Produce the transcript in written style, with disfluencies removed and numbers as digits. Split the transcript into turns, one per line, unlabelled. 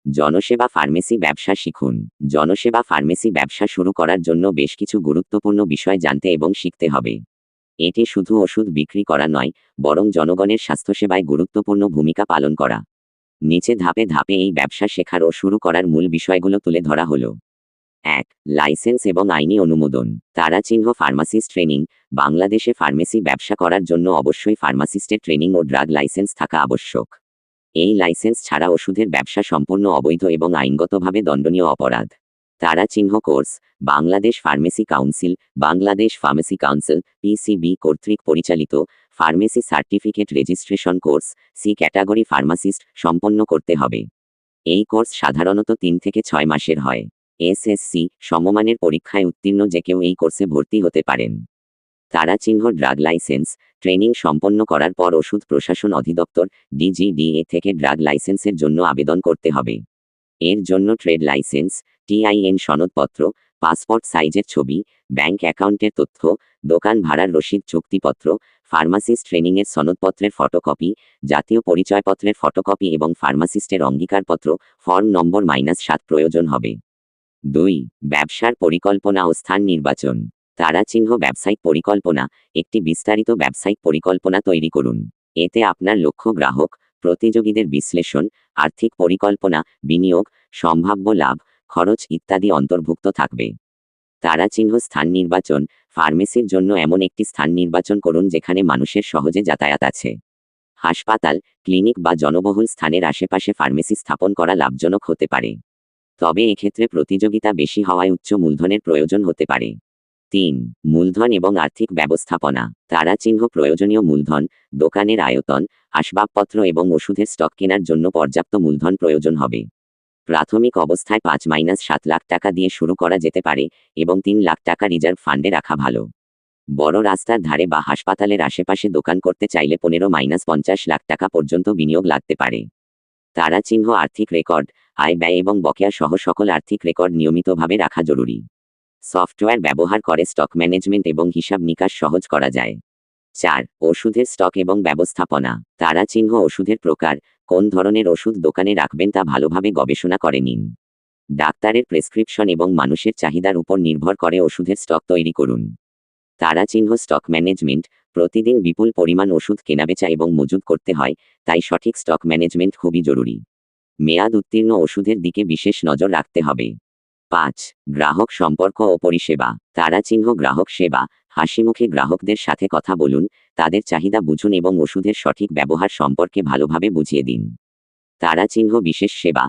জনসেবা pharmacy ব্যবসা শিখুন। জনসেবা pharmacy ব্যবসা শুরু করার জন্য বেশ কিছু গুরুত্বপূর্ণ বিষয় জানতে এবং শিখতে হবে। এটি শুধু ওষুধ বিক্রি করা নয়, বরং জনগণের স্বাস্থ্যসেবায় গুরুত্বপূর্ণ ভূমিকা পালন করা। নিচে ধাপে ধাপে এই ব্যবসা শেখার ও শুরু করার মূল বিষয়গুলো তুলে ধরা হলো। ১. লাইসেন্স এবং আইনি অনুমোদন। তারাচিহ্ন ফার্মাসিস্ট ট্রেনিং। বাংলাদেশে ফার্মেসি ব্যবসা করার জন্য অবশ্যই ফার্মাসিস্টের ট্রেনিং ও ড্রাগ লাইসেন্স থাকা আবশ্যক। এই লাইসেন্স ছাড়া ওষুধের ব্যবসা সম্পূর্ণ অবৈধ এবং আইনগতভাবে দণ্ডনীয় অপরাধ। তারাচিহ্ন course. Bangladesh pharmacy council, Bangladesh pharmacy council (পিসিবি) কর্তৃক পরিচালিত pharmacy certificate registration course, C category pharmacist সম্পন্ন করতে হবে। এই কোর্স সাধারণত 3 থেকে 6 মাসের হয়। এসএসসি সমমানের পরীক্ষায় উত্তীর্ণ যে কেউ এই কোর্সে ভর্তি হতে পারেন। তারাচিহ্ন ড্রাগ লাইসেন্স। ট্রেনিং সম্পন্ন করার পর ওষুধ প্রশাসন অধিদপ্তর (ডিজিডিএ) থেকে ড্রাগ লাইসেন্সের জন্য আবেদন করতে হবে। এর জন্য ট্রেড লাইসেন্স, টিআইএন সনদপত্র, পাসপোর্ট সাইজের ছবি, ব্যাংক অ্যাকাউন্টের তথ্য, দোকান ভাড়ার রসিদ, চুক্তিপত্র, ফার্মাসিস্ট ট্রেনিংয়ের সনদপত্রের ফটোকপি, জাতীয় পরিচয়পত্রের ফটোকপি এবং ফার্মাসিস্টের অঙ্গীকারপত্র ফর্ম নম্বর -7 প্রয়োজন হবে। ২. ব্যবসার পরিকল্পনা ও স্থান নির্বাচন। তারাচিহ্ন ব্যবসায়িক পরিকল্পনা। একটি বিস্তারিত ব্যবসায়িক পরিকল্পনা তৈরি করুন। এতে আপনার লক্ষ্য, গ্রাহক, প্রতিযোগীদের বিশ্লেষণ, আর্থিক পরিকল্পনা, বিনিয়োগ, সম্ভাব্য লাভ, খরচ ইত্যাদি অন্তর্ভুক্ত থাকবে। তারাচিহ্ন স্থান নির্বাচন। ফার্মেসির জন্য এমন একটি স্থান নির্বাচন করুন যেখানে মানুষের সহজে যাতায়াত আছে। হাসপাতাল, ক্লিনিক বা জনবহুল স্থানের আশেপাশে ফার্মেসি স্থাপন করা লাভজনক হতে পারে। তবে এক্ষেত্রে প্রতিযোগিতা বেশি হওয়ায় উচ্চ মূলধনের প্রয়োজন হতে পারে। ৩. মূলধন এবং আর্থিক ব্যবস্থাপনা। তারাচিহ্ন প্রয়োজনীয় মূলধন। দোকানের আয়তন, আসবাবপত্র এবং ওষুধের স্টক কেনার জন্য পর্যাপ্ত মূলধন প্রয়োজন হবে। প্রাথমিক অবস্থায় ৫-৭ লাখ টাকা দিয়ে শুরু করা যেতে পারে এবং ৩ লাখ টাকা রিজার্ভ ফান্ডে রাখা ভালো। বড় রাস্তার ধারে বা হাসপাতালের আশেপাশে দোকান করতে চাইলে ১৫-৫০ লাখ টাকা পর্যন্ত বিনিয়োগ লাগতে পারে। তারাচিহ্ন আর্থিক রেকর্ড। আয়, ব্যয় এবং বকেয়া সহ সকল আর্থিক রেকর্ড নিয়মিতভাবে রাখা জরুরি। সফটওয়্যার ব্যবহার করে স্টক ম্যানেজমেন্ট এবং হিসাব নিকাশ সহজ করা যায়। ৪. ওষুধের স্টক এবং ব্যবস্থাপনা। তারাচিহ্ন ওষুধের প্রকার। কোন ধরনের ওষুধ দোকানে রাখবেন তা ভালোভাবে গবেষণা করে নিন। ডাক্তারের প্রেসক্রিপশন এবং মানুষের চাহিদার উপর নির্ভর করে ওষুধের স্টক তৈরি করুন। তারাচিহ্ন স্টক ম্যানেজমেন্ট। প্রতিদিন বিপুল পরিমাণ ওষুধ কেনাবেচা এবং মজুত করতে হয়, তাই সঠিক স্টক ম্যানেজমেন্ট খুবই জরুরি। মেয়াদ উত্তীর্ণ ওষুধের দিকে বিশেষ নজর রাখতে হবে। ৫. গ্রাহক সম্পর্ক ও পরিষেবা। তারাচিহ্ন গ্রাহক সেবা। হাসিমুখে গ্রাহকদের সাথে কথা বলুন, তাদের চাহিদা বুঝুন এবং ওষুধের সঠিক ব্যবহার সম্পর্কে ভালোভাবে বুঝিয়ে দিন। তারাচিহ্ন বিশেষ সেবা।